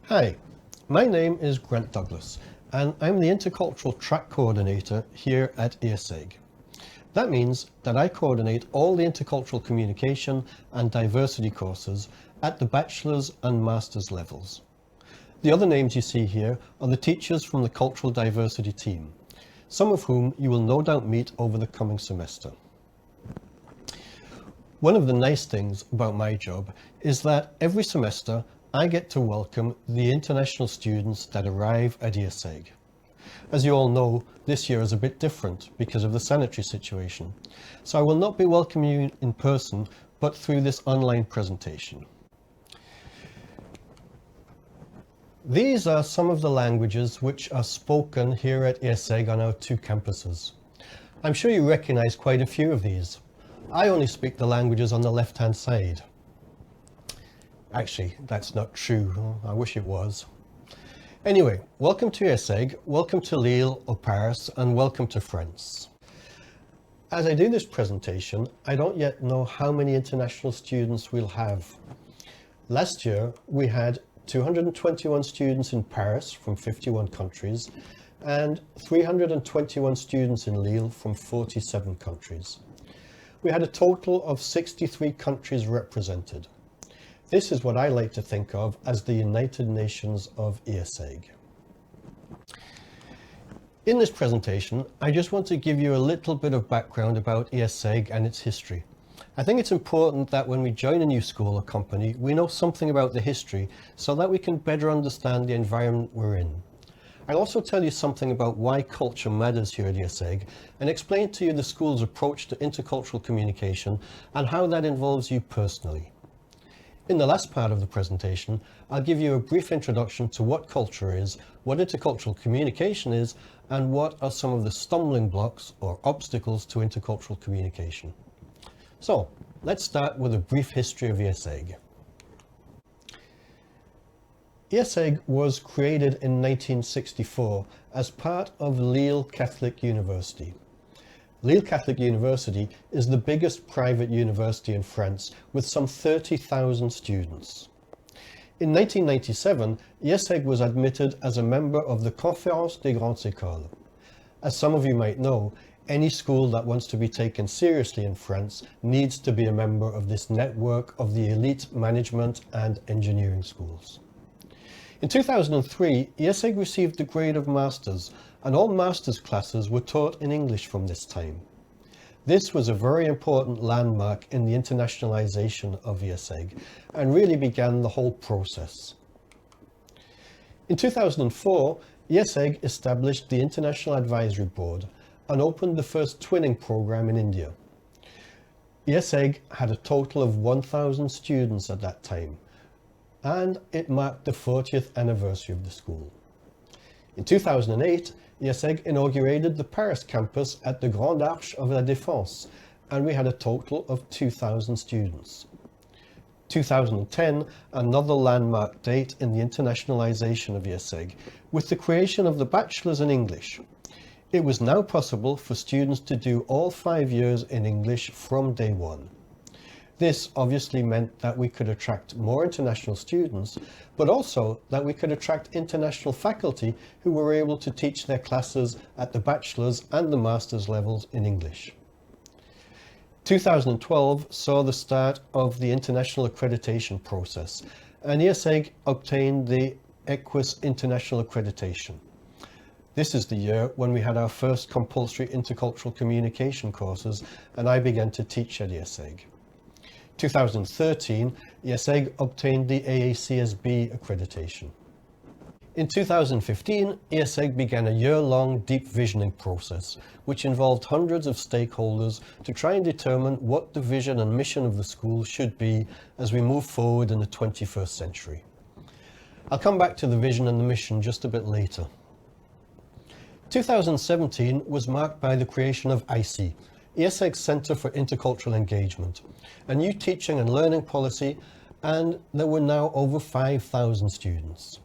Hi, my name is Grant Douglas and I'm the Intercultural Track Coordinator here at IASEG. That means that I coordinate all the intercultural communication and diversity courses at the bachelor's and master's levels. The other names you see here are the teachers from the cultural diversity team, some of whom you will no doubt meet over the coming semester. One of the nice things about my job is that every semester I get to welcome the international students that arrive at IASEG. As you all know, this year is a bit different because of the sanitary situation, so I will not be welcoming you in person, but through this online presentation. These are some of the languages which are spoken here at IASEG on our two campuses. I'm sure you recognize quite a few of these. I only speak the languages on the left-hand side. Actually, that's not true. I wish it was. Anyway, welcome to IASEG, welcome to Lille or Paris, and welcome to France. As I do this presentation, I don't yet know how many international students we'll have. Last year, we had 221 students in Paris from 51 countries and 321 students in Lille from 47 countries. We had a total of 63 countries represented. This is what I like to think of as the United Nations of IASEG. In this presentation, I just want to give you a little bit of background about IASEG and its history. I think it's important that when we join a new school or company, we know something about the history so that we can better understand the environment we're in. I'll also tell you something about why culture matters here at IASEG and explain to you the school's approach to intercultural communication and how that involves you personally. In the last part of the presentation, I'll give you a brief introduction to what culture is, what intercultural communication is, and what are some of the stumbling blocks or obstacles to intercultural communication. So, let's start with a brief history of IASEG. IASEG was created in 1964 as part of Lille Catholic University. Lille Catholic University is the biggest private university in France with some 30,000 students. In 1997, IASEG was admitted as a member of the Conférence des Grandes Écoles. As some of you might know, any school that wants to be taken seriously in France needs to be a member of this network of the elite management and engineering schools. In 2003, IASEG received the grade of Masters, and all Masters classes were taught in English from this time. This was a very important landmark in the internationalization of IASEG and really began the whole process. In 2004, IASEG established the International Advisory Board and opened the first twinning program in India. IASEG had a total of 1,000 students at that time, and it marked the 40th anniversary of the school. In 2008, IASEG inaugurated the Paris campus at the Grande Arche of la Défense, and we had a total of 2,000 students. 2010, another landmark date in the internationalization of IASEG, with the creation of the Bachelor's in English. It was now possible for students to do all 5 years in English from day one. This obviously meant that we could attract more international students, but also that we could attract international faculty who were able to teach their classes at the bachelor's and the master's levels in English. 2012 saw the start of the international accreditation process, and IASEG obtained the EQUIS International Accreditation. This is the year when we had our first compulsory intercultural communication courses, and I began to teach at IASEG. 2013, IASEG obtained the AACSB accreditation. In 2015, IASEG began a year-long deep visioning process, which involved hundreds of stakeholders to try and determine what the vision and mission of the school should be as we move forward in the 21st century. I'll come back to the vision and the mission just a bit later. 2017 was marked by the creation of ICE, IASEG Centre for Intercultural Engagement, a new teaching and learning policy, and there were now over 5,000 students.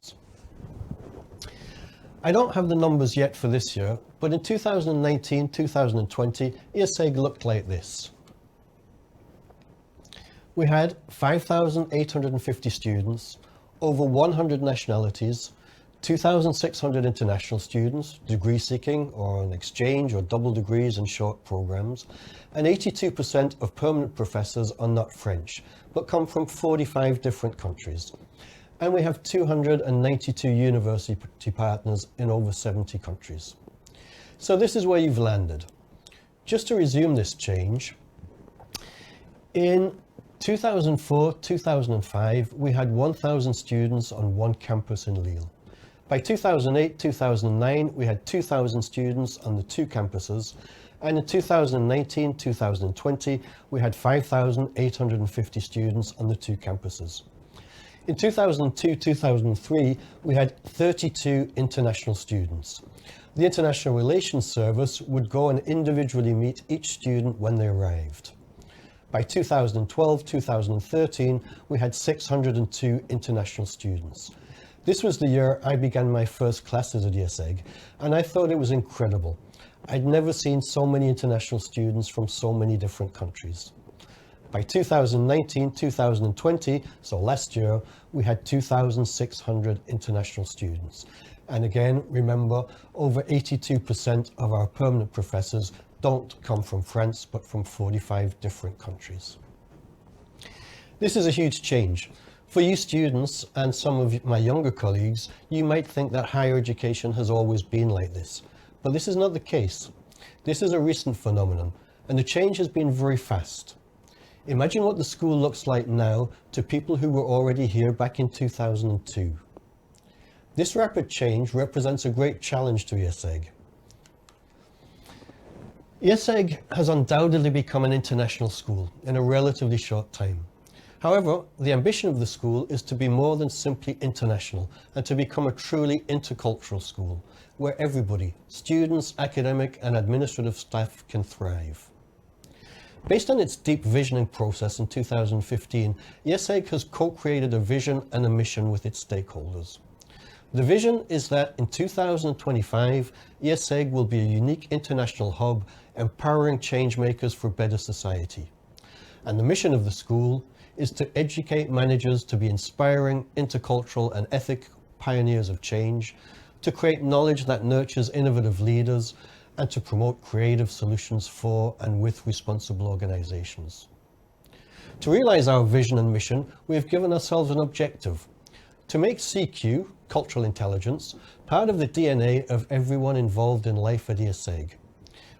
I don't have the numbers yet for this year, but in 2019-2020, IASEG looked like this. We had 5,850 students, over 100 nationalities, 2,600 international students, degree seeking or on exchange or double degrees and short programs, and 82% of permanent professors are not French, but come from 45 different countries. And we have 292 university partners in over 70 countries. So this is where you've landed. Just to resume this change, in 2004-2005, we had 1,000 students on one campus in Lille. By 2008-2009, we had 2,000 students on the two campuses, and in 2019-2020, we had 5,850 students on the two campuses. In 2002-2003, we had 32 international students. The International Relations Service would go and individually meet each student when they arrived. By 2012-2013, we had 602 international students. This was the year I began my first classes at IESEG, and I thought it was incredible. I'd never seen so many international students from so many different countries. By 2019-2020, so last year, we had 2,600 international students. And again, remember, over 82% of our permanent professors don't come from France, but from 45 different countries. This is a huge change. For you students and some of my younger colleagues, you might think that higher education has always been like this, but this is not the case. This is a recent phenomenon, and the change has been very fast. Imagine what the school looks like now to people who were already here back in 2002. This rapid change represents a great challenge to IESEG. IESEG has undoubtedly become an international school in a relatively short time. However, the ambition of the school is to be more than simply international and to become a truly intercultural school where everybody, students, academic and administrative staff, can thrive. Based on its deep visioning process in 2015, IESEG has co-created a vision and a mission with its stakeholders. The vision is that in 2025, IESEG will be a unique international hub empowering change makers for a better society. And the mission of the school is to educate managers to be inspiring, intercultural and ethic pioneers of change, to create knowledge that nurtures innovative leaders, and to promote creative solutions for and with responsible organizations. To realize our vision and mission, we have given ourselves an objective: to make CQ, cultural intelligence, part of the DNA of everyone involved in life at IESEG.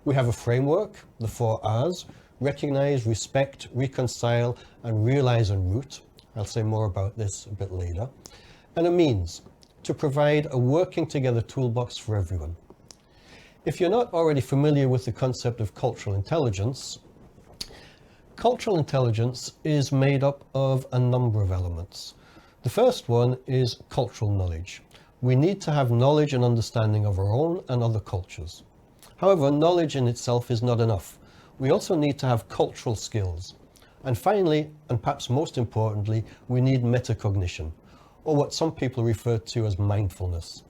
We have a framework, the 4 R's: recognize, respect, reconcile, and realize en route. I'll say more about this a bit later. And a means to provide a working together toolbox for everyone. If you're not already familiar with the concept of cultural intelligence is made up of a number of elements. The first one is cultural knowledge. We need to have knowledge and understanding of our own and other cultures. However, knowledge in itself is not enough. We also need to have cultural skills. And finally, and perhaps most importantly, we need metacognition, or what some people refer to as mindfulness.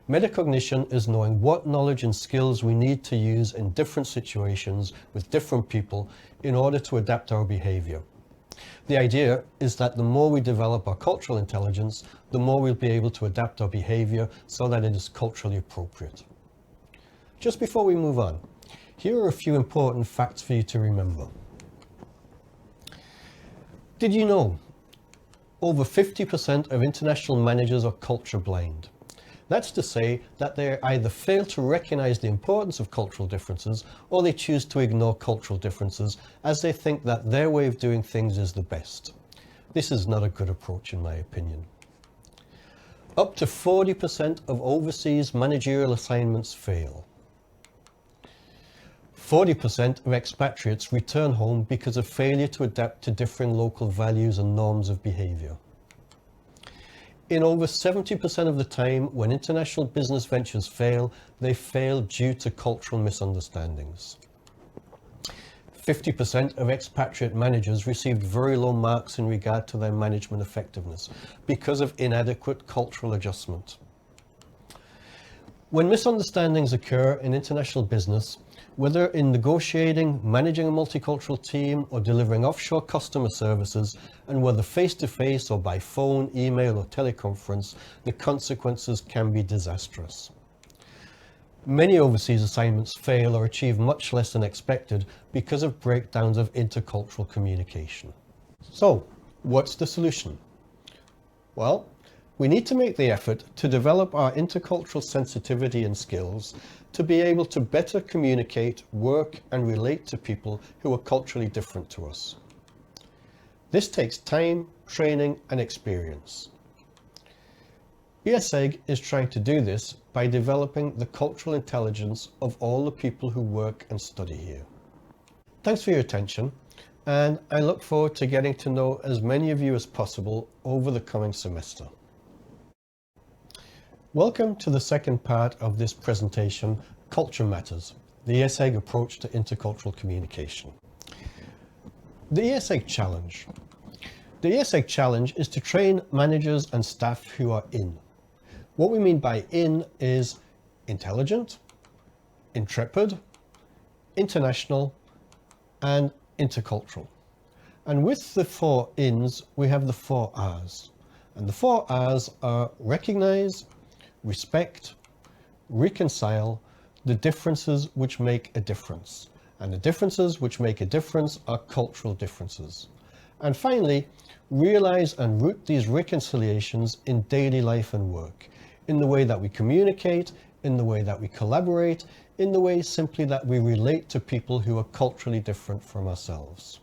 Metacognition is knowing what knowledge and skills we need to use in different situations with different people in order to adapt our behavior. The idea is that the more we develop our cultural intelligence, the more we'll be able to adapt our behavior so that it is culturally appropriate. Just before we move on, here are a few important facts for you to remember. Did you know over 50% of international managers are culture blind? That's to say that they either fail to recognize the importance of cultural differences or they choose to ignore cultural differences as they think that their way of doing things is the best. This is not a good approach in my opinion. Up to 40% of overseas managerial assignments fail. 40% of expatriates return home because of failure to adapt to differing local values and norms of behavior. In over 70% of the time when international business ventures fail, they fail due to cultural misunderstandings. 50% of expatriate managers received very low marks in regard to their management effectiveness because of inadequate cultural adjustment. When misunderstandings occur in international business, Whether in negotiating, managing a multicultural team, or delivering offshore customer services, and whether face-to-face or by phone, email, or teleconference, the consequences can be disastrous. Many overseas assignments fail or achieve much less than expected because of breakdowns of intercultural communication. So, what's the solution? Well, we need to make the effort to develop our intercultural sensitivity and skills to be able to better communicate, work, and relate to people who are culturally different to us. This takes time, training, and experience. ESEG is trying to do this by developing the cultural intelligence of all the people who work and study here. Thanks for your attention, and I look forward to getting to know as many of you as possible over the coming semester. Welcome to the second part of this presentation, Culture Matters, the ESEG approach to intercultural communication. The ESEG Challenge. The ESEG Challenge is to train managers and staff who are in. What we mean by in is intelligent, intrepid, international, and intercultural. And with the 4 ins, we have the 4 Rs. And the 4 Rs are recognize, respect, reconcile the differences which make a difference. And the differences which make a difference are cultural differences. And finally, realize and root these reconciliations in daily life and work, in the way that we communicate, in the way that we collaborate, in the way simply that we relate to people who are culturally different from ourselves.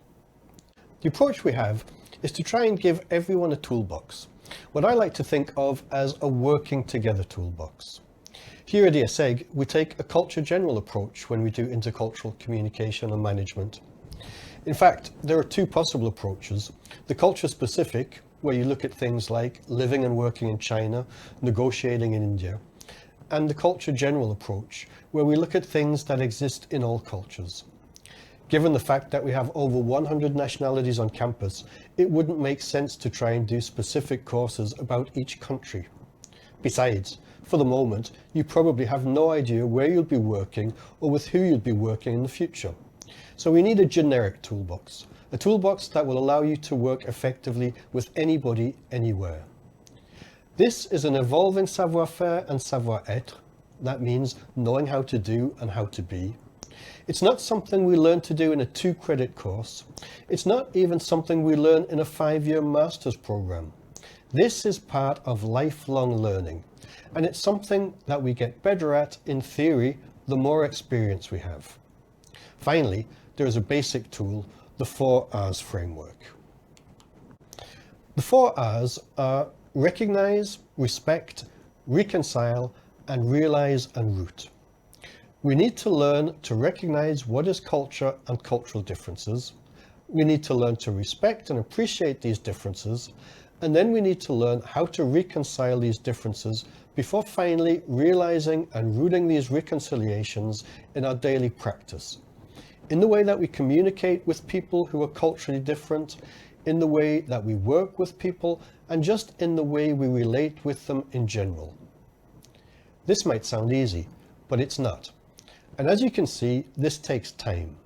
The approach we have is to try and give everyone a toolbox, what I like to think of as a working together toolbox. Here at ESEG, we take a culture general approach when we do intercultural communication and management. In fact, there are 2 possible approaches: the culture specific, where you look at things like living and working in China, negotiating in India, and the culture general approach, where we look at things that exist in all cultures. Given the fact that we have over 100 nationalities on campus, it wouldn't make sense to try and do specific courses about each country. Besides, for the moment, you probably have no idea where you'll be working or with who you'll be working in the future. So we need a generic toolbox, a toolbox that will allow you to work effectively with anybody, anywhere. This is an evolving savoir-faire and savoir-être. That means knowing how to do and how to be. It's not something we learn to do in a 2-credit course. It's not even something we learn in a 5-year master's program. This is part of lifelong learning, and it's something that we get better at in theory the more experience we have. Finally, there is a basic tool, the 4 Rs framework. The 4 Rs are recognize, respect, reconcile, and realize and root. We need to learn to recognize what is culture and cultural differences. We need to learn to respect and appreciate these differences. And then we need to learn how to reconcile these differences before finally realizing and rooting these reconciliations in our daily practice, in the way that we communicate with people who are culturally different, in the way that we work with people, and just in the way we relate with them in general. This might sound easy, but it's not. And as you can see, this takes time.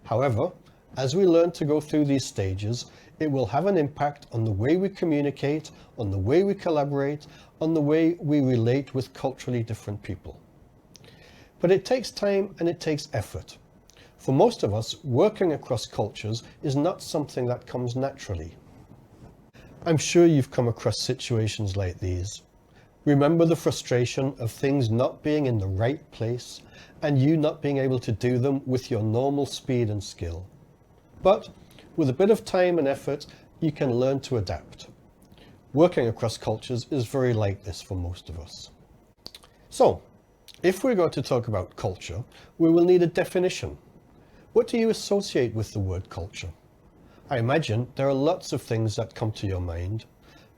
However, as we learn to go through these stages, it will have an impact on the way we communicate, on the way we collaborate, on the way we relate with culturally different people. But it takes time and it takes effort. For most of us, working across cultures is not something that comes naturally. I'm sure you've come across situations like these. Remember the frustration of things not being in the right place and you not being able to do them with your normal speed and skill. But with a bit of time and effort, you can learn to adapt. Working across cultures is very like this for most of us. So, if we're going to talk about culture, we will need a definition. What do you associate with the word culture? I imagine there are lots of things that come to your mind.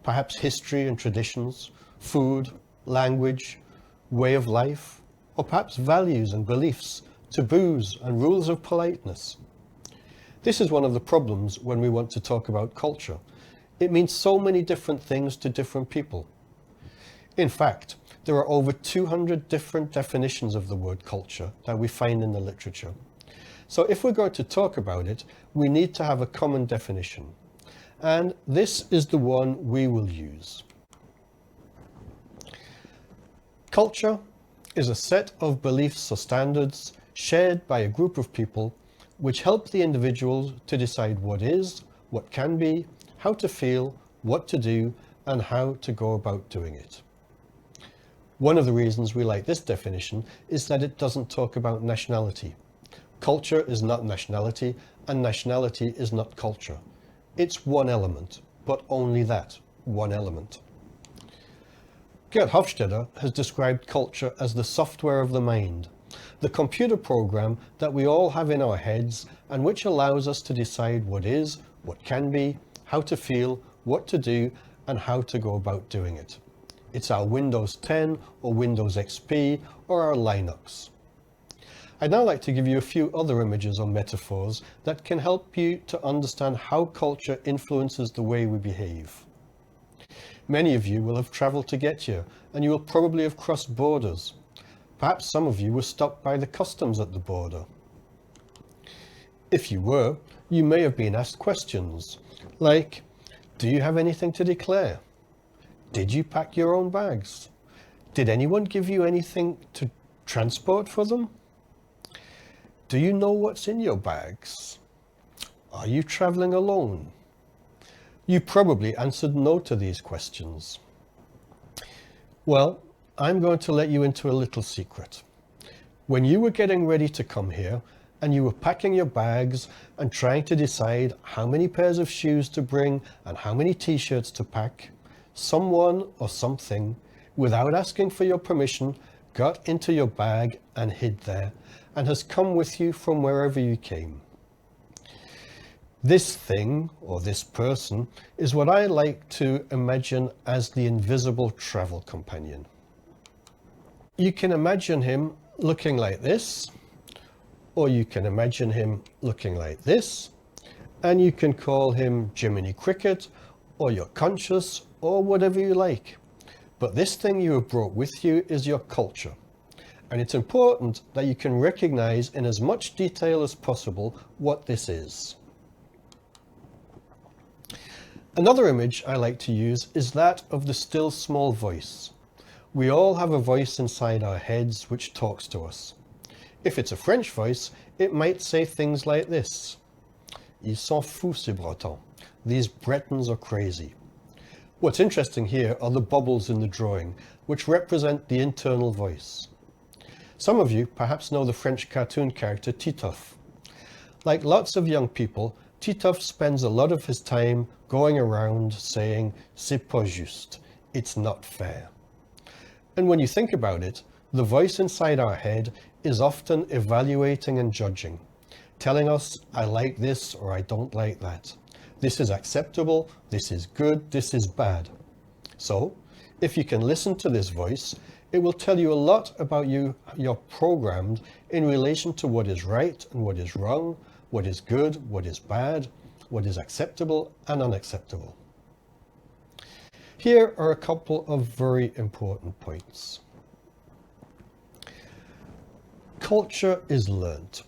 Perhaps history and traditions, food, language, way of life, or perhaps values and beliefs, taboos and rules of politeness. This is one of the problems when we want to talk about culture. It means so many different things to different people. In fact, There are over 200 different definitions of the word culture that we find in the literature. So if we're going to talk about it, we need to have a common definition. And this is the one we will use. Culture is a set of beliefs or standards shared by a group of people which help the individual to decide what is, what can be, how to feel, what to do, and how to go about doing it. One of the reasons we like this definition is that it doesn't talk about nationality. Culture is not nationality, and nationality is not culture. It's one element, but only that, one element. Gerd Hofstede has described culture as the software of the mind, the computer program that we all have in our heads and which allows us to decide what is, what can be, how to feel, what to do, and how to go about doing it. It's our Windows 10 or Windows XP or our Linux. I'd now like to give you a few other images or metaphors that can help you to understand how culture influences the way we behave. Many of you will have travelled to get here, and you will probably have crossed borders. Perhaps some of you were stopped by the customs at the border. If you were, you may have been asked questions like, do you have anything to declare? Did you pack your own bags? Did anyone give you anything to transport for them? Do you know what's in your bags? Are you travelling alone? You probably answered no to these questions. Well, I'm going to let you into a little secret. When you were getting ready to come here and you were packing your bags and trying to decide how many pairs of shoes to bring and how many t-shirts to pack, someone or something, without asking for your permission, got into your bag and hid there and has come with you from wherever you came. This thing, or this person, is what I like to imagine as the invisible travel companion. You can imagine him looking like this, or you can imagine him looking like this, and you can call him Jiminy Cricket, or your conscious, or whatever you like. But this thing you have brought with you is your culture. And it's important that you can recognize in as much detail as possible what this is. Another image I like to use is that of the still small voice. We all have a voice inside our heads which talks to us. If it's a French voice, it might say things like this. Ils sont fous ces Bretons. These Bretons are crazy. What's interesting here are the bubbles in the drawing, which represent the internal voice. Some of you perhaps know the French cartoon character Titeuf. Like lots of young people, Titeuf spends a lot of his time going around saying, c'est pas juste, it's not fair. And when you think about it, the voice inside our head is often evaluating and judging, telling us, I like this or I don't like that. This is acceptable, this is good, this is bad. So, if you can listen to this voice, it will tell you a lot about you're programmed in relation to what is right and what is wrong, what is good, what is bad, what is acceptable and unacceptable. Here are a couple of very important points. Culture is learnt.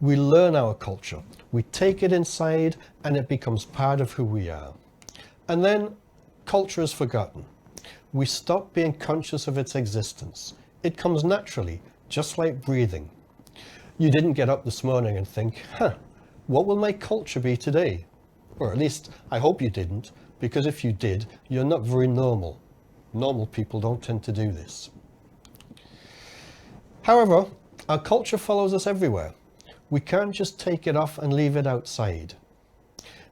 We learn our culture. We take it inside and it becomes part of who we are. And then culture is forgotten. We stop being conscious of its existence. It comes naturally, just like breathing. You didn't get up this morning and think, what will my culture be today? Or at least, I hope you didn't, because if you did, you're not very normal. Normal people don't tend to do this. However, our culture follows us everywhere. We can't just take it off and leave it outside.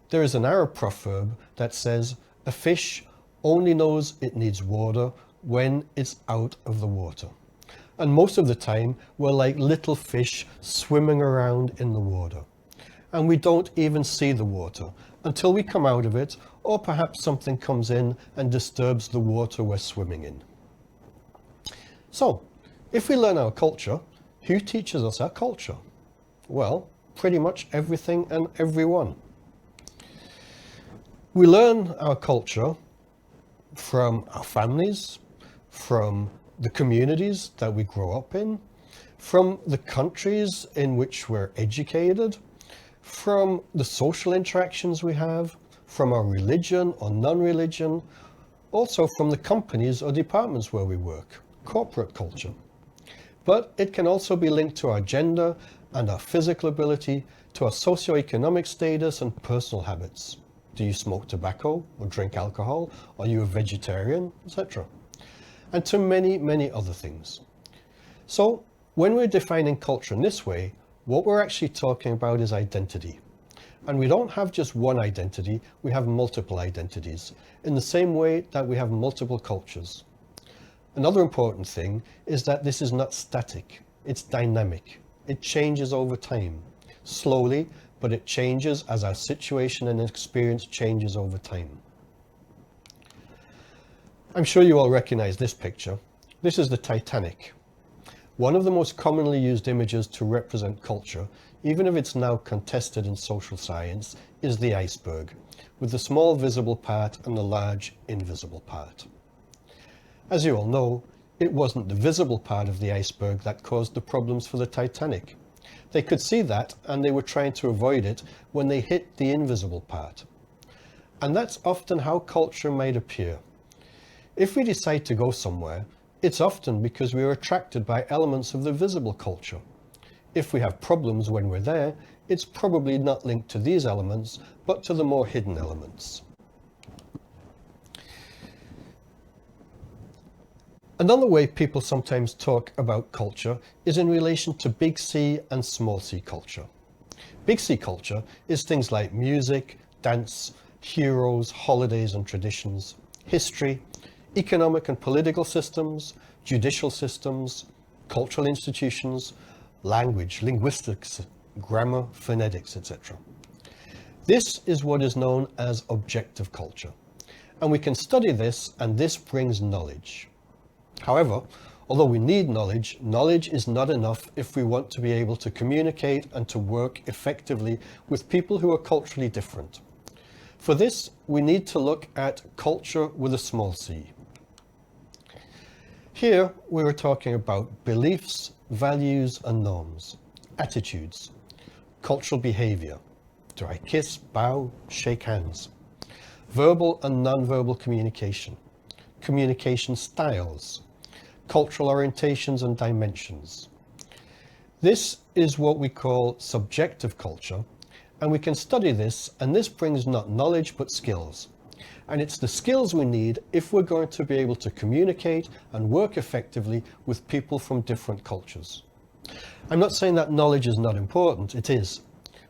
There is an Arab proverb that says, a fish only knows it needs water when it's out of the water. And most of the time, we're like little fish swimming around in the water. And we don't even see the water until we come out of it, or perhaps something comes in and disturbs the water we're swimming in. So, if we learn our culture, who teaches us our culture? Well, pretty much everything and everyone. We learn our culture from our families, from the communities that we grow up in, from the countries in which we're educated, from the social interactions we have, from our religion or non-religion, also from the companies or departments where we work, corporate culture. But it can also be linked to our gender and our physical ability, to our socioeconomic status and personal habits. Do you smoke tobacco or drink alcohol? Are you a vegetarian, etc.? And to many, many other things. So when we're defining culture in this way, what we're actually talking about is identity. And we don't have just one identity, we have multiple identities, in the same way that we have multiple cultures. Another important thing is that this is not static, it's dynamic. It changes over time, slowly, but it changes as our situation and experience changes over time. I'm sure you all recognize this picture. This is the Titanic. One of the most commonly used images to represent culture, even if it's now contested in social science, is the iceberg, with the small visible part and the large invisible part. As you all know, it wasn't the visible part of the iceberg that caused the problems for the Titanic. They could see that, and they were trying to avoid it when they hit the invisible part. And that's often how culture might appear. If we decide to go somewhere, it's often because we are attracted by elements of the visible culture. If we have problems when we're there, it's probably not linked to these elements, but to the more hidden elements. Another way people sometimes talk about culture is in relation to big C and small c culture. Big C culture is things like music, dance, heroes, holidays and traditions, history, economic and political systems, judicial systems, cultural institutions, language, linguistics, grammar, phonetics, etc. This is what is known as objective culture, and we can study this, and this brings knowledge. However, although we need knowledge, knowledge is not enough if we want to be able to communicate and to work effectively with people who are culturally different. For this, we need to look at culture with a small c. Here, we were talking about beliefs, values and norms, attitudes, cultural behavior. Do I kiss, bow, shake hands? Verbal and non-verbal communication, communication styles, cultural orientations and dimensions. This is what we call subjective culture, and we can study this, and this brings not knowledge but skills. And it's the skills we need if we're going to be able to communicate and work effectively with people from different cultures. I'm not saying that knowledge is not important, it is,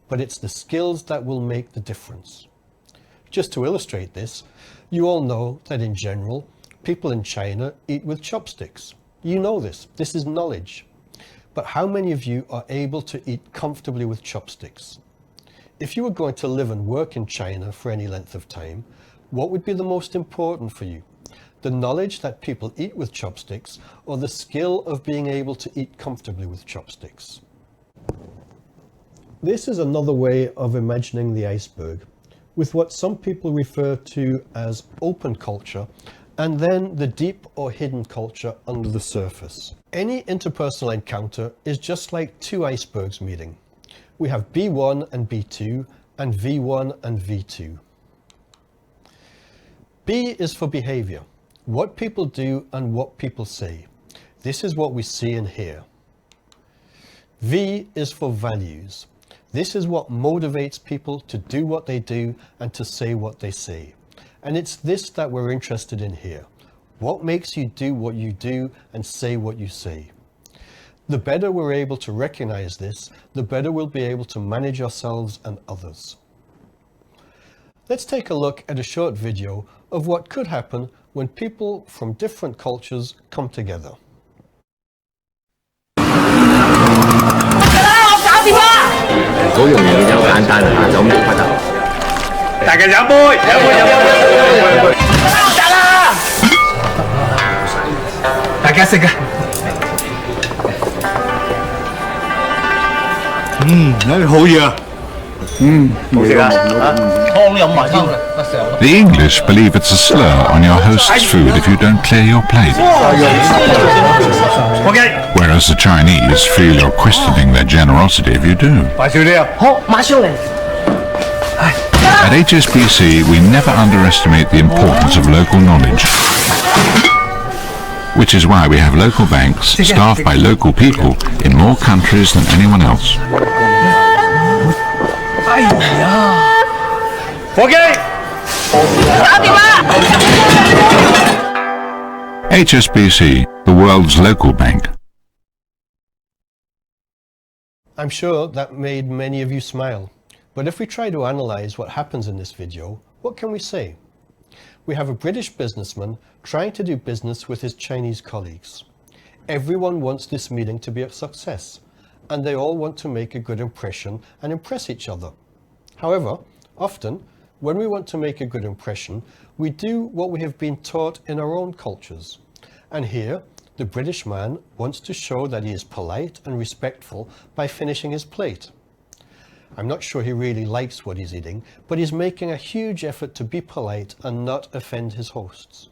but it's the skills that will make the difference. Just to illustrate this, you all know that in general, people in China eat with chopsticks. You know this is knowledge. But how many of you are able to eat comfortably with chopsticks? If you were going to live and work in China for any length of time, what would be the most important for you? The knowledge that people eat with chopsticks, or the skill of being able to eat comfortably with chopsticks? This is another way of imagining the iceberg, with what some people refer to as open culture, and then the deep or hidden culture under the surface. Any interpersonal encounter is just like two icebergs meeting. We have B1 and B2, and V1 and V2. B is for behavior, what people do and what people say. This is what we see and hear. V is for values. This is what motivates people to do what they do and to say what they say. And it's this that we're interested in here. What makes you do what you do and say what you say? The better we're able to recognize this, the better we'll be able to manage ourselves and others. Let's take a look at a short video of what could happen when people from different cultures come together. 好容易就好簡單啦，就咁就發達。大家飲杯，飲杯，飲杯，得啦！大家食啊！有啲好嘢啊！ The English believe it's a slur on your host's food if you don't clear your plate. Whereas the Chinese feel you're questioning their generosity if you do. At HSBC, we never underestimate the importance of local knowledge. Which is why we have local banks staffed by local people in more countries than anyone else. HSBC, the world's local bank. I'm sure that made many of you smile. But if we try to analyse what happens in this video, what can we say? We have a British businessman trying to do business with his Chinese colleagues. Everyone wants this meeting to be a success, and they all want to make a good impression and impress each other. However, often, when we want to make a good impression, we do what we have been taught in our own cultures. And here, the British man wants to show that he is polite and respectful by finishing his plate. I'm not sure he really likes what he's eating, but he's making a huge effort to be polite and not offend his hosts.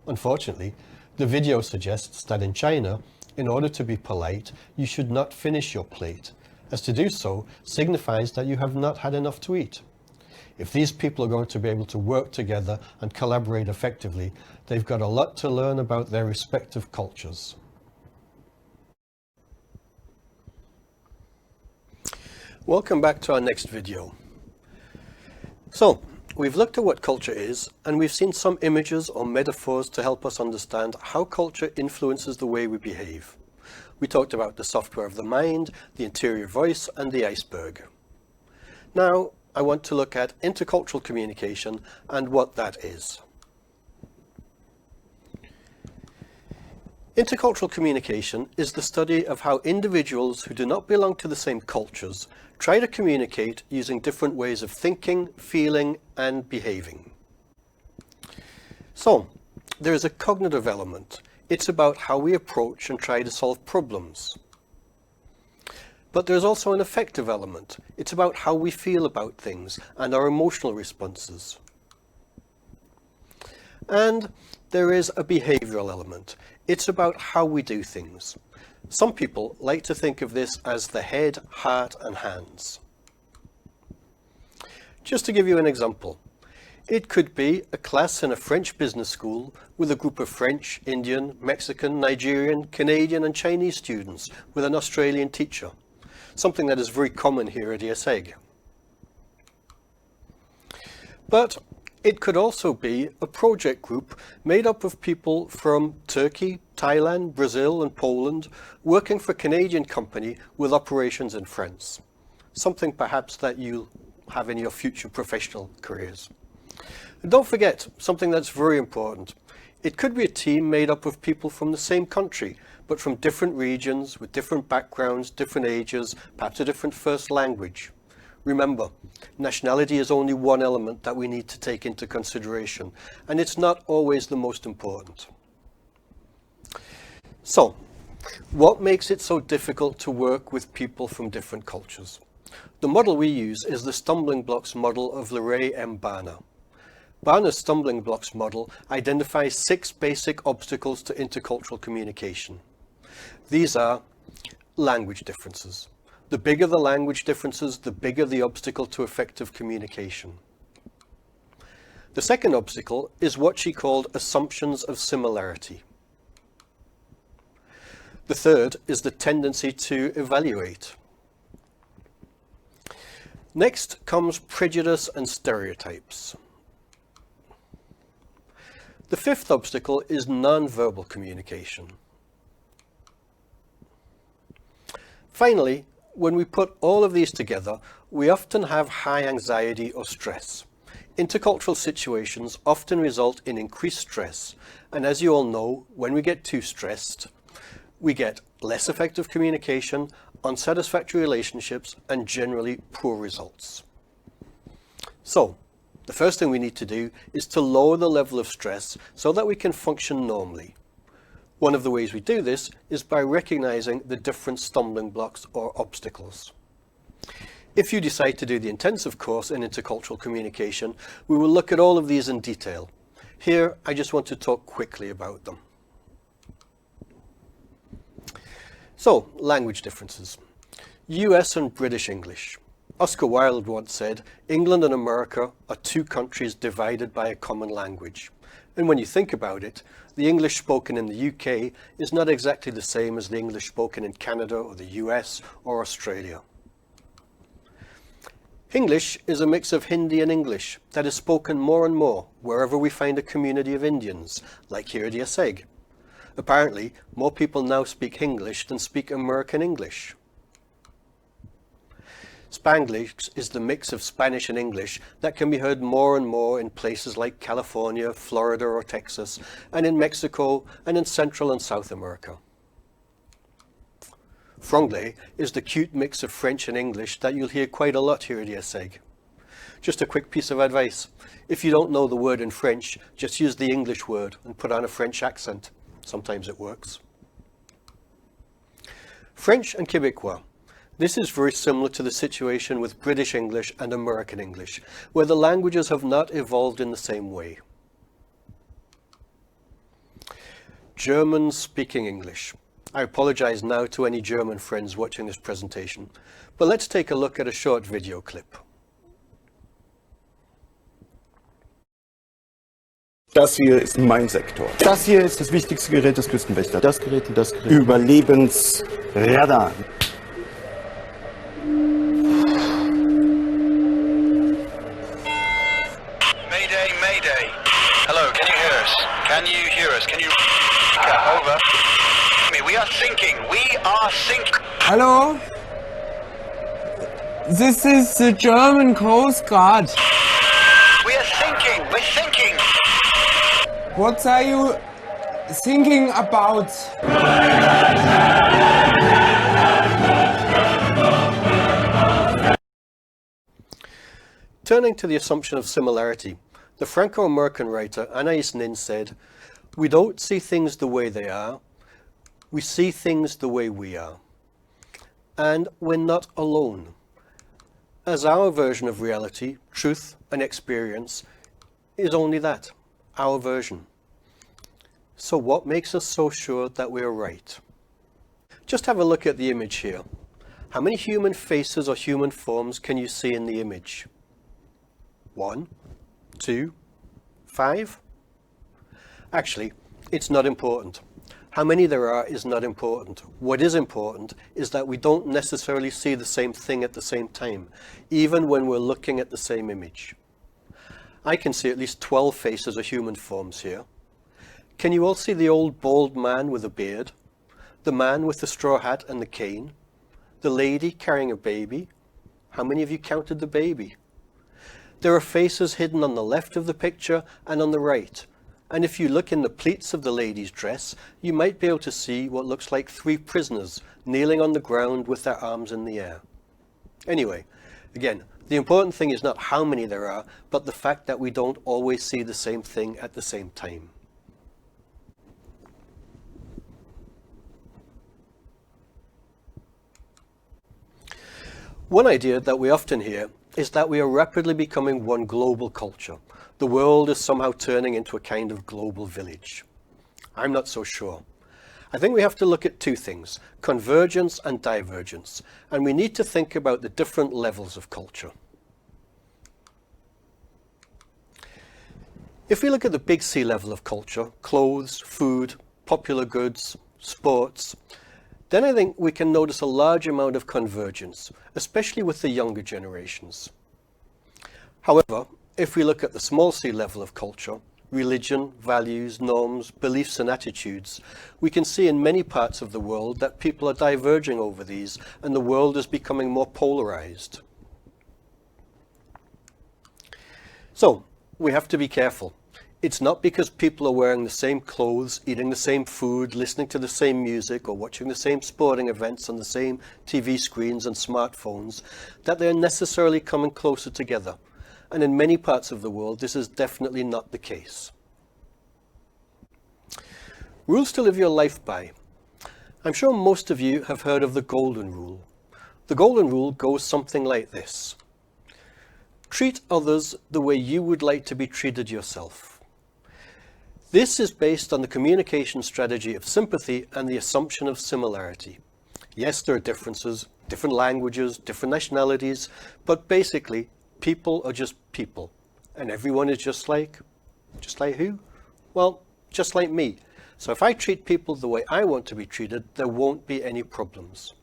Unfortunately, the video suggests that in China, in order to be polite, you should not finish your plate, as to do so signifies that you have not had enough to eat. If these people are going to be able to work together and collaborate effectively, they've got a lot to learn about their respective cultures. Welcome back to our next video. So, we've looked at what culture is, and we've seen some images or metaphors to help us understand how culture influences the way we behave. We talked about the software of the mind, the interior voice, and the iceberg. Now, I want to look at intercultural communication and what that is. Intercultural communication is the study of how individuals who do not belong to the same cultures try to communicate using different ways of thinking, feeling, and behaving. So, there is a cognitive element. It's about how we approach and try to solve problems. But there's also an affective element. It's about how we feel about things and our emotional responses. And there is a behavioral element. It's about how we do things. Some people like to think of this as the head, heart, and hands. Just to give you an example, it could be a class in a French business school with a group of French, Indian, Mexican, Nigerian, Canadian, and Chinese students with an Australian teacher, something that is very common here at ESEG. But it could also be a project group made up of people from Turkey, Thailand, Brazil, and Poland working for a Canadian company with operations in France, something perhaps that you'll have in your future professional careers. And don't forget something that's very important. It could be a team made up of people from the same country, but from different regions, with different backgrounds, different ages, perhaps a different first language. Remember, nationality is only one element that we need to take into consideration, and it's not always the most important. So, what makes it so difficult to work with people from different cultures? The model we use is the stumbling blocks model of Leray M. Barner. Barner's stumbling blocks model identifies 6 basic obstacles to intercultural communication. These are language differences. The bigger the language differences, the bigger the obstacle to effective communication. The second obstacle is what she called assumptions of similarity. The third is the tendency to evaluate. Next comes prejudice and stereotypes. The fifth obstacle is non-verbal communication. Finally, when we put all of these together, we often have high anxiety or stress. Intercultural situations often result in increased stress, and as you all know, when we get too stressed, we get less effective communication, unsatisfactory relationships, and generally poor results. So, the first thing we need to do is to lower the level of stress so that we can function normally. One of the ways we do this is by recognizing the different stumbling blocks or obstacles. If you decide to do the intensive course in intercultural communication, we will look at all of these in detail. Here, I just want to talk quickly about them. So, language differences. US and British English. Oscar Wilde once said, England and America are two countries divided by a common language. And when you think about it, the English spoken in the UK is not exactly the same as the English spoken in Canada or the US or Australia. English is a mix of Hindi and English that is spoken more and more wherever we find a community of Indians, like here at ESEG. Apparently, more people now speak English than speak American English. Spanglish is the mix of Spanish and English that can be heard more and more in places like California, Florida or Texas, and in Mexico and in Central and South America. Franglais is the cute mix of French and English that you'll hear quite a lot here at ESEG. Just a quick piece of advice. If you don't know the word in French, just use the English word and put on a French accent. Sometimes it works. French and Quebecois. This is very similar to the situation with British English and American English, where the languages have not evolved in the same way. German speaking English. I apologize now to any German friends watching this presentation, but let's take a look at a short video clip. Das hier ist mein Sektor. Das hier ist das wichtigste Gerät des Küstenwächters. Das Gerät und das Gerät. Überlebensradar. Mayday, Mayday. Hello, can you hear us? Can you hear us? Can you... Over. We are sinking. We are sinking. Hello? This is the German Coast Guard. We are sinking. We're sinking. What are you thinking about? Turning to the assumption of similarity, the Franco-American writer Anais Nin said, "We don't see things the way they are, we see things the way we are." And we're not alone, as our version of reality, truth and experience is only that, our version. So what makes us so sure that we're right? Just have a look at the image here. How many human faces or human forms can you see in the image? 1, 2, 5? Actually, it's not important. How many there are is not important. What is important is that we don't necessarily see the same thing at the same time, even when we're looking at the same image. I can see at least 12 faces or human forms here. Can you all see the old bald man with a beard? The man with the straw hat and the cane? The lady carrying a baby? How many of you counted the baby? There are faces hidden on the left of the picture and on the right. And if you look in the pleats of the lady's dress, you might be able to see what looks like 3 prisoners kneeling on the ground with their arms in the air. Anyway, again, the important thing is not how many there are, but the fact that we don't always see the same thing at the same time. One idea that we often hear is that we are rapidly becoming one global culture. The world is somehow turning into a kind of global village. I'm not so sure. I think we have to look at 2 things, convergence and divergence, and we need to think about the different levels of culture. If we look at the big C level of culture, clothes, food, popular goods, sports, then I think we can notice a large amount of convergence, especially with the younger generations. However, if we look at the small c level of culture, religion, values, norms, beliefs and attitudes, we can see in many parts of the world that people are diverging over these and the world is becoming more polarized. So, we have to be careful. It's not because people are wearing the same clothes, eating the same food, listening to the same music, or watching the same sporting events on the same TV screens and smartphones that they're necessarily coming closer together. And in many parts of the world, this is definitely not the case. Rules to live your life by. I'm sure most of you have heard of the golden rule. The golden rule goes something like this. Treat others the way you would like to be treated yourself. This is based on the communication strategy of sympathy and the assumption of similarity. Yes, there are differences, different languages, different nationalities, but basically people are just people. And everyone is just like who? Well, just like me. So if I treat people the way I want to be treated, there won't be any problems.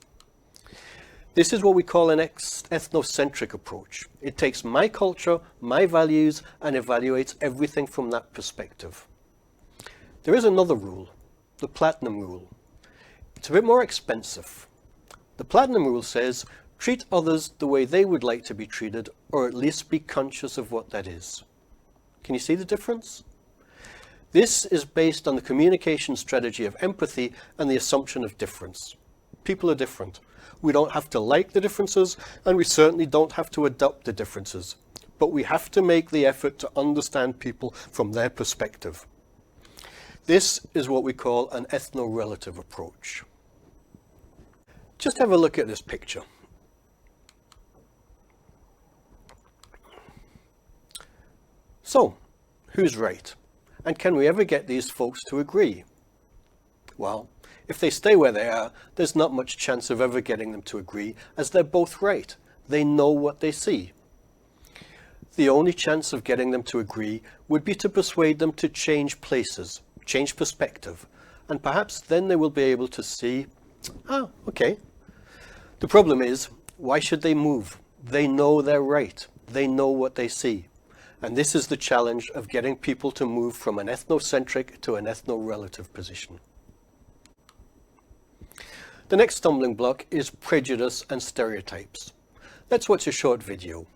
This is what we call an ethnocentric approach. It takes my culture, my values, and evaluates everything from that perspective. There is another rule, the platinum rule. It's a bit more expensive. The platinum rule says, treat others the way they would like to be treated, or at least be conscious of what that is. Can you see the difference? This is based on the communication strategy of empathy and the assumption of difference. People are different. We don't have to like the differences, and we certainly don't have to adopt the differences. But we have to make the effort to understand people from their perspective. This is what we call an ethno-relative approach. Just have a look at this picture. So, who's right? And can we ever get these folks to agree? Well, if they stay where they are, there's not much chance of ever getting them to agree, as they're both right. They know what they see. The only chance of getting them to agree would be to persuade them to change places, change perspective, and perhaps then they will be able to see, okay. The problem is, why should they move? They know they're right. They know what they see. And this is the challenge of getting people to move from an ethnocentric to an ethno-relative position. The next stumbling block is prejudice and stereotypes. Let's watch a short video.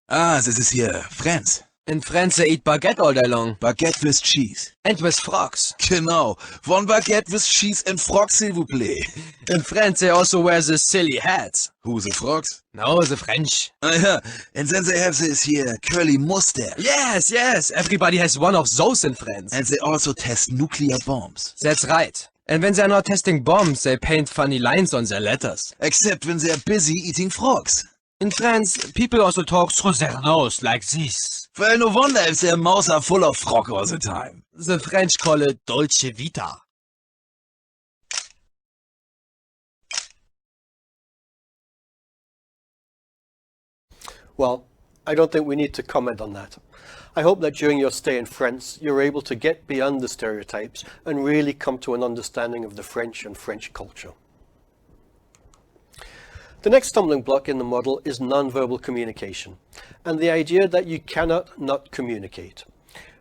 This is here, France. In France they eat baguette all day long. Baguette with cheese. And with frogs. Genau. One baguette with cheese and frogs, s'il vous plaît. In France they also wear the silly hats. Who, the frogs? No, the French. Yeah. And then they have this here curly mustache. Yes. Everybody has one of those in France. And they also test nuclear bombs. That's right. And when they're not testing bombs, they paint funny lines on their letters. Except when they're busy eating frogs. In France, people also talk through their nose like this. Well, no wonder if their mouths are full of frog all the time. The French call it dolce vita. Well, I don't think we need to comment on that. I hope that during your stay in France, you're able to get beyond the stereotypes and really come to an understanding of the French and French culture. The next stumbling block in the model is nonverbal communication, and the idea that you cannot not communicate.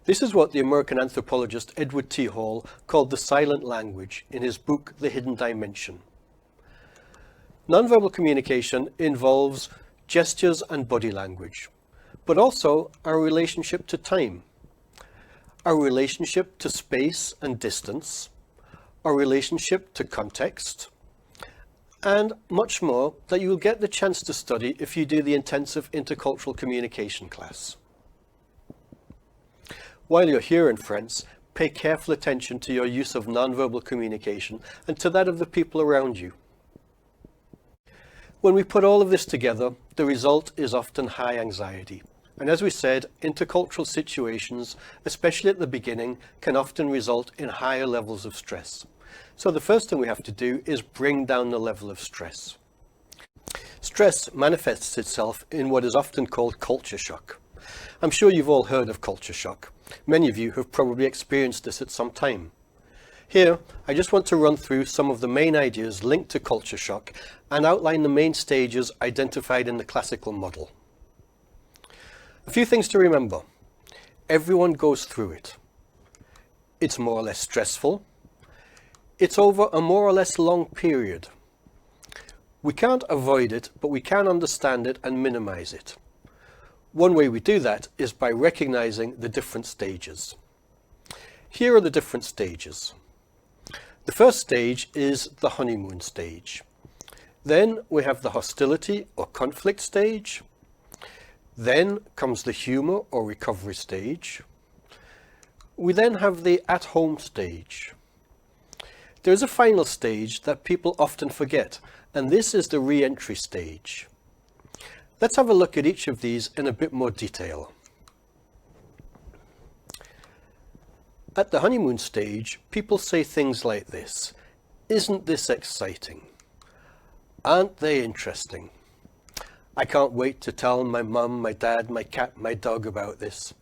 This is what the American anthropologist Edward T. Hall called the silent language in his book, The Hidden Dimension. Nonverbal communication involves gestures and body language, but also our relationship to time, our relationship to space and distance, our relationship to context, and much more that you will get the chance to study if you do the intensive intercultural communication class. While you're here in France, pay careful attention to your use of nonverbal communication and to that of the people around you. When we put all of this together, the result is often high anxiety. And as we said, intercultural situations, especially at the beginning, can often result in higher levels of stress. So the first thing we have to do is bring down the level of stress. Stress manifests itself in what is often called culture shock. I'm sure you've all heard of culture shock. Many of you have probably experienced this at some time. Here, I just want to run through some of the main ideas linked to culture shock and outline the main stages identified in the classical model. A few things to remember. Everyone goes through it. It's more or less stressful. It's over a more or less long period. We can't avoid it, but we can understand it and minimize it. One way we do that is by recognizing the different stages. Here are the different stages. The first stage is the honeymoon stage. Then we have the hostility or conflict stage. Then comes the humor or recovery stage. We then have the at-home stage. there's a final stage that people often forget, and this is the re-entry stage. Let's have a look at each of these in a bit more detail. At the honeymoon stage, people say things like this: "Isn't this exciting? Aren't they interesting? I can't wait to tell my mum, my dad, my cat, my dog about this.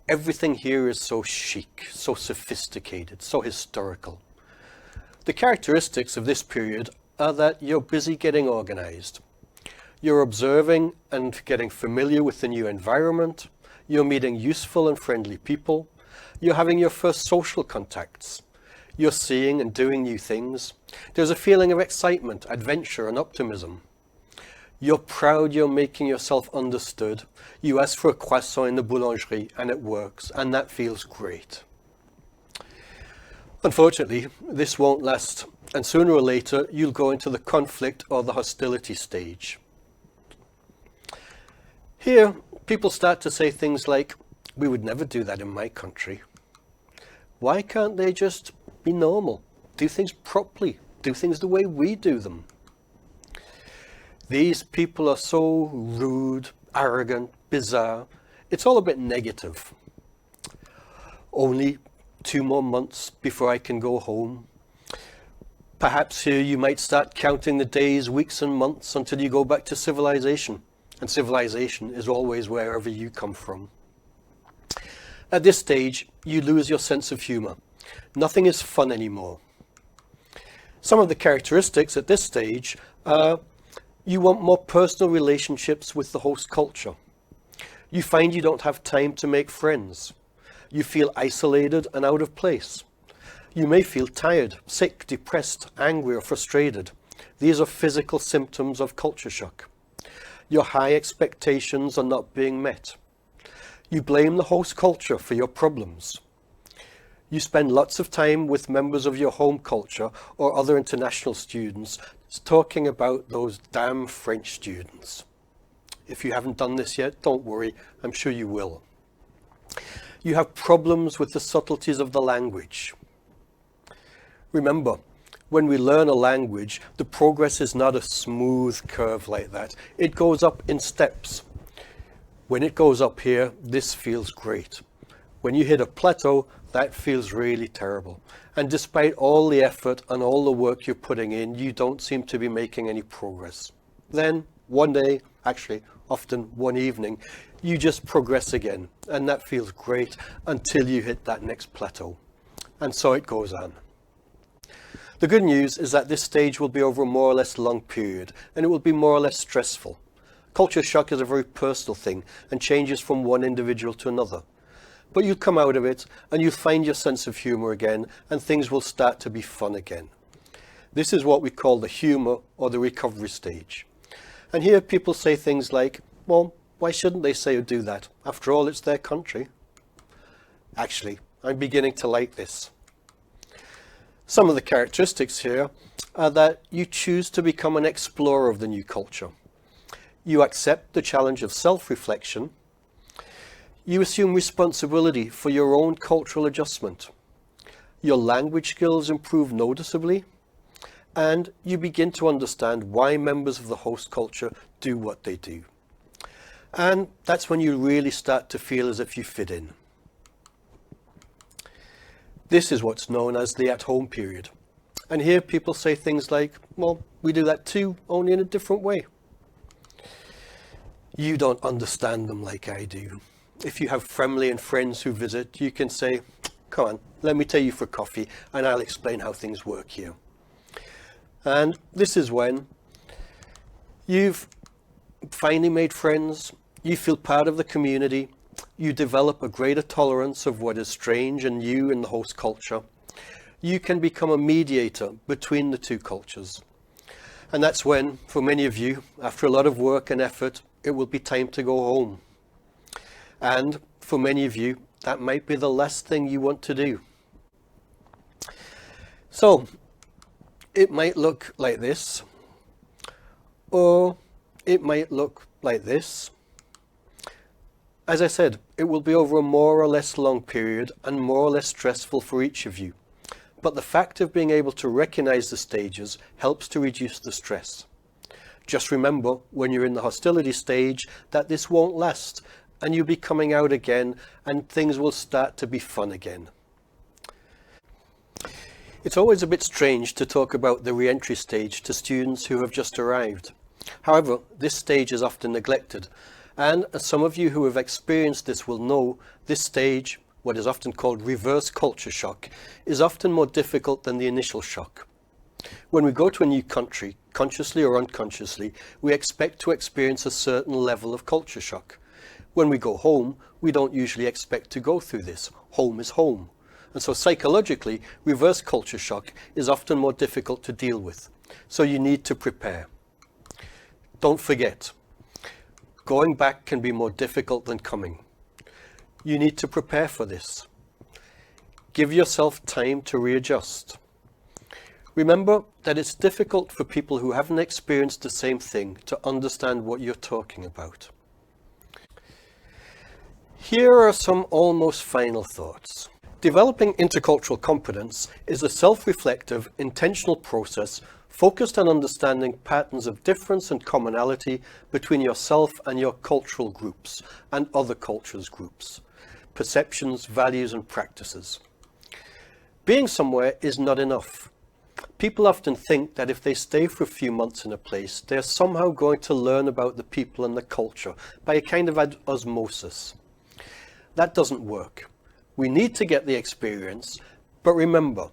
Everything here is so chic, so sophisticated, so historical." The characteristics of this period are that you're busy getting organized. You're observing and getting familiar with the new environment. You're meeting useful and friendly people. You're having your first social contacts. You're seeing and doing new things. There's a feeling of excitement, adventure, and optimism. You're proud you're making yourself understood. You ask for a croissant in the boulangerie and it works, and that feels great. Unfortunately, this won't last, and sooner or later you'll go into the conflict or the hostility stage. Here, people start to say things like, "We would never do that in my country. Why can't they just be normal, do things properly, do things the way we do them? These people are so rude, arrogant, bizarre. It's all a bit negative. Only 2 more months before I can go home." Perhaps here you might start counting the days, weeks and months until you go back to civilization. And civilization is always wherever you come from. At this stage, you lose your sense of humor. Nothing is fun anymore. Some of the characteristics at this stage are: you want more personal relationships with the host culture. You find you don't have time to make friends. You feel isolated and out of place. You may feel tired, sick, depressed, angry, or frustrated. These are physical symptoms of culture shock. Your high expectations are not being met. You blame the host culture for your problems. You spend lots of time with members of your home culture or other international students talking about those damn French students. If you haven't done this yet, don't worry, I'm sure you will. You have problems with the subtleties of the language. Remember, when we learn a language, the progress is not a smooth curve like that. It goes up in steps. When it goes up here, this feels great. When you hit a plateau, that feels really terrible. And despite all the effort and all the work you're putting in, you don't seem to be making any progress. Then, one day, actually, often one evening, you just progress again, and that feels great until you hit that next plateau. And so it goes on. The good news is that this stage will be over a more or less long period, and it will be more or less stressful. Culture shock is a very personal thing and changes from one individual to another. But you'll come out of it and you'll find your sense of humor again, and things will start to be fun again. This is what we call the humor or the recovery stage. And here people say things like, "Well, why shouldn't they say or do that? After all, it's their country." Actually, I'm beginning to like this. Some of the characteristics here are that you choose to become an explorer of the new culture. You accept the challenge of self-reflection. You assume responsibility for your own cultural adjustment. Your language skills improve noticeably, and you begin to understand why members of the host culture do what they do. And that's when you really start to feel as if you fit in. This is what's known as the at-home period. And here people say things like, "Well, we do that too, only in a different way." You don't understand them like I do. If you have family and friends who visit, you can say, "Come on, let me take you for coffee and I'll explain how things work here." And this is when you've finally made friends, you feel part of the community, you develop a greater tolerance of what is strange and new in the host culture. You can become a mediator between the two cultures. And that's when, for many of you, after a lot of work and effort, it will be time to go home. And for many of you, that might be the last thing you want to do. So, it might look like this, or it might look like this. As I said, it will be over a more or less long period and more or less stressful for each of you. but the fact of being able to recognize the stages helps to reduce the stress. Just remember when you're in the hostility stage that this won't last, and you'll be coming out again and things will start to be fun again. It's always a bit strange to talk about the re-entry stage to students who have just arrived. However, this stage is often neglected, and as some of you who have experienced this will know, this stage, what is often called reverse culture shock, is often more difficult than the initial shock. When we go to a new country, consciously or unconsciously, we expect to experience a certain level of culture shock. When we go home, we don't usually expect to go through this. Home is home. And so psychologically, reverse culture shock is often more difficult to deal with. So you need to prepare. Don't forget, going back can be more difficult than coming. You need to prepare for this. Give yourself time to readjust. Remember that it's difficult for people who haven't experienced the same thing to understand what you're talking about. Here are some almost final thoughts. Developing intercultural competence is a self-reflective, intentional process focused on understanding patterns of difference and commonality between yourself and your cultural groups and other cultures' groups, perceptions, values, and practices. Being somewhere is not enough. People often think that if they stay for a few months in a place, they are somehow going to learn about the people and the culture by a kind of osmosis. That doesn't work. We need to get the experience, but remember,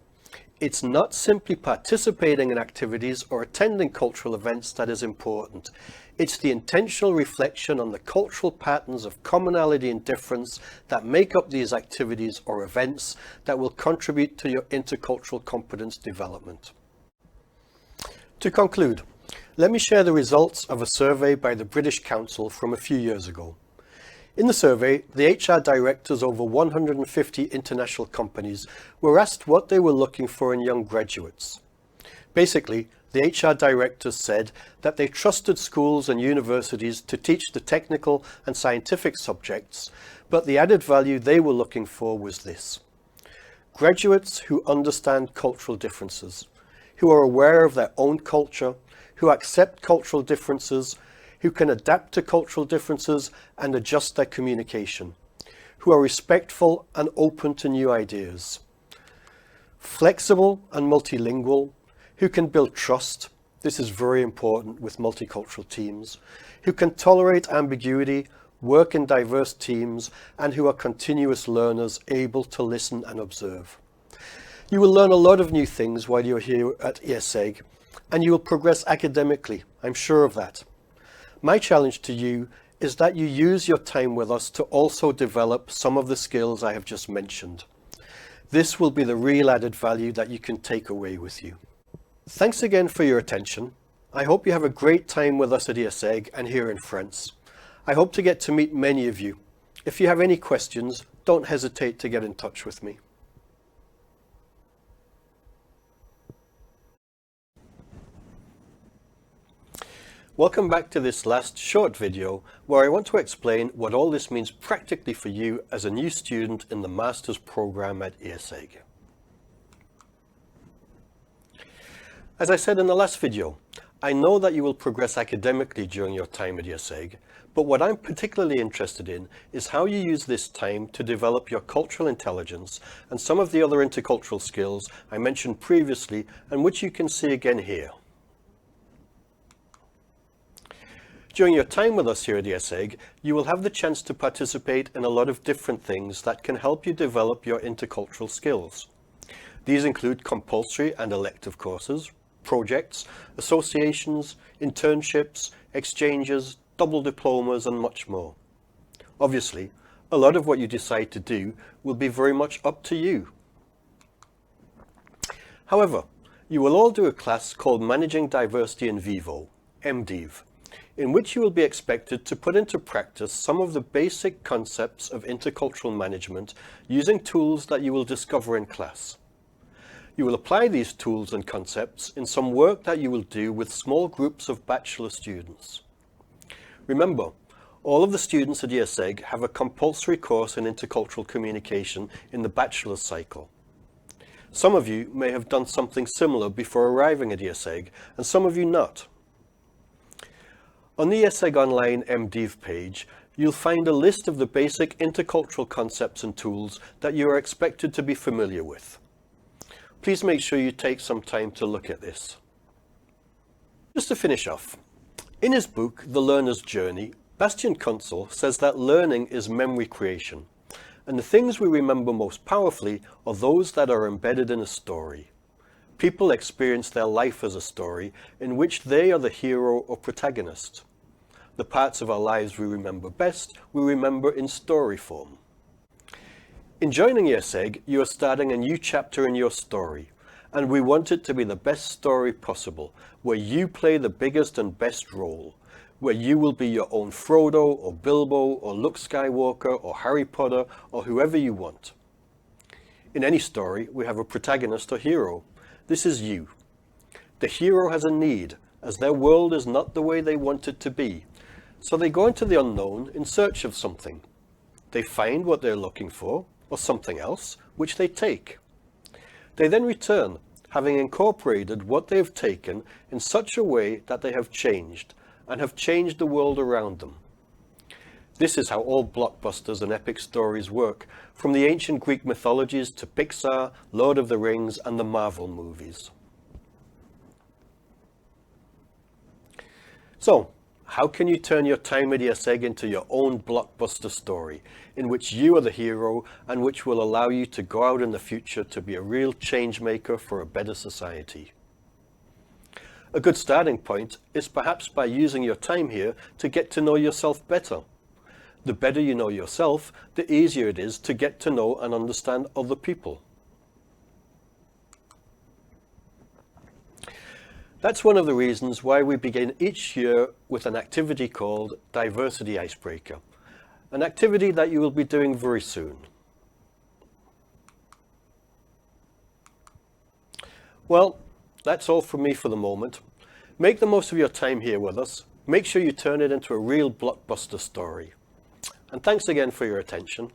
it's not simply participating in activities or attending cultural events that is important. It's the intentional reflection on the cultural patterns of commonality and difference that make up these activities or events that will contribute to your intercultural competence development. To conclude, let me share the results of a survey by the British Council from a few years ago. In the survey, the HR directors over 150 international companies were asked what they were looking for in young graduates. Basically, the HR directors said that they trusted schools and universities to teach the technical and scientific subjects, but the added value they were looking for was this: graduates who understand cultural differences, who are aware of their own culture, who accept cultural differences, who can adapt to cultural differences and adjust their communication, who are respectful and open to new ideas, flexible and multilingual, who can build trust, this is very important with multicultural teams, who can tolerate ambiguity, work in diverse teams, and who are continuous learners able to listen and observe. You will learn a lot of new things while you're here at ESEG, and you will progress academically, I'm sure of that. My challenge to you is that you use your time with us to also develop some of the skills I have just mentioned. This will be the real added value that you can take away with you. Thanks again for your attention. I hope you have a great time with us at ESEG and here in France. I hope to get to meet many of you. If you have any questions, don't hesitate to get in touch with me. Welcome back to this last short video where I want to explain what all this means practically for you as a new student in the Master's program at ESEG. As I said in the last video, I know that you will progress academically during your time at ESEG, but what I'm particularly interested in is how you use this time to develop your cultural intelligence and some of the other intercultural skills I mentioned previously and which you can see again here. During your time with us here at ESEG, you will have the chance to participate in a lot of different things that can help you develop your intercultural skills. These include compulsory and elective courses, projects, associations, internships, exchanges, double diplomas, and much more. Obviously, a lot of what you decide to do will be very much up to you. However, you will all do a class called Managing Diversity in Vivo, MDiv, in which you will be expected to put into practice some of the basic concepts of intercultural management using tools that you will discover in class. You will apply these tools and concepts in some work that you will do with small groups of bachelor students. Remember, all of the students at ESEG have a compulsory course in intercultural communication in the bachelor's cycle. Some of you may have done something similar before arriving at ESEG, and some of you not. On the ESEG Online MDiv page, you'll find a list of the basic intercultural concepts and tools that you are expected to be familiar with. Please make sure you take some time to look at this. Just to finish off, in his book, The Learner's Journey, Bastian Kunzel says that learning is memory creation, and the things we remember most powerfully are those that are embedded in a story. People experience their life as a story in which they are the hero or protagonist. The parts of our lives we remember best, we remember in story form. In joining ESEG, you are starting a new chapter in your story, and we want it to be the best story possible, where you play the biggest and best role, where you will be your own Frodo or Bilbo or Luke Skywalker or Harry Potter or whoever you want. In any story, we have a protagonist or hero. This is you. The hero has a need, as their world is not the way they want it to be. So they go into the unknown in search of something. They find what they're looking for, or something else, which they take. They then return, having incorporated what they have taken in such a way that they have changed, and have changed the world around them. This is how all blockbusters and epic stories work, from the ancient Greek mythologies to Pixar, Lord of the Rings, and the Marvel movies. So, how can you turn your time at ESEG into your own blockbuster story, in which you are the hero and which will allow you to go out in the future to be a real change maker for a better society? A good starting point is perhaps by using your time here to get to know yourself better. The better you know yourself, the easier it is to get to know and understand other people. That's one of the reasons why we begin each year with an activity called Diversity Icebreaker, an activity that you will be doing very soon. Well, that's all from me for the moment. Make the most of your time here with us. Make sure you turn it into a real blockbuster story. And thanks again for your attention.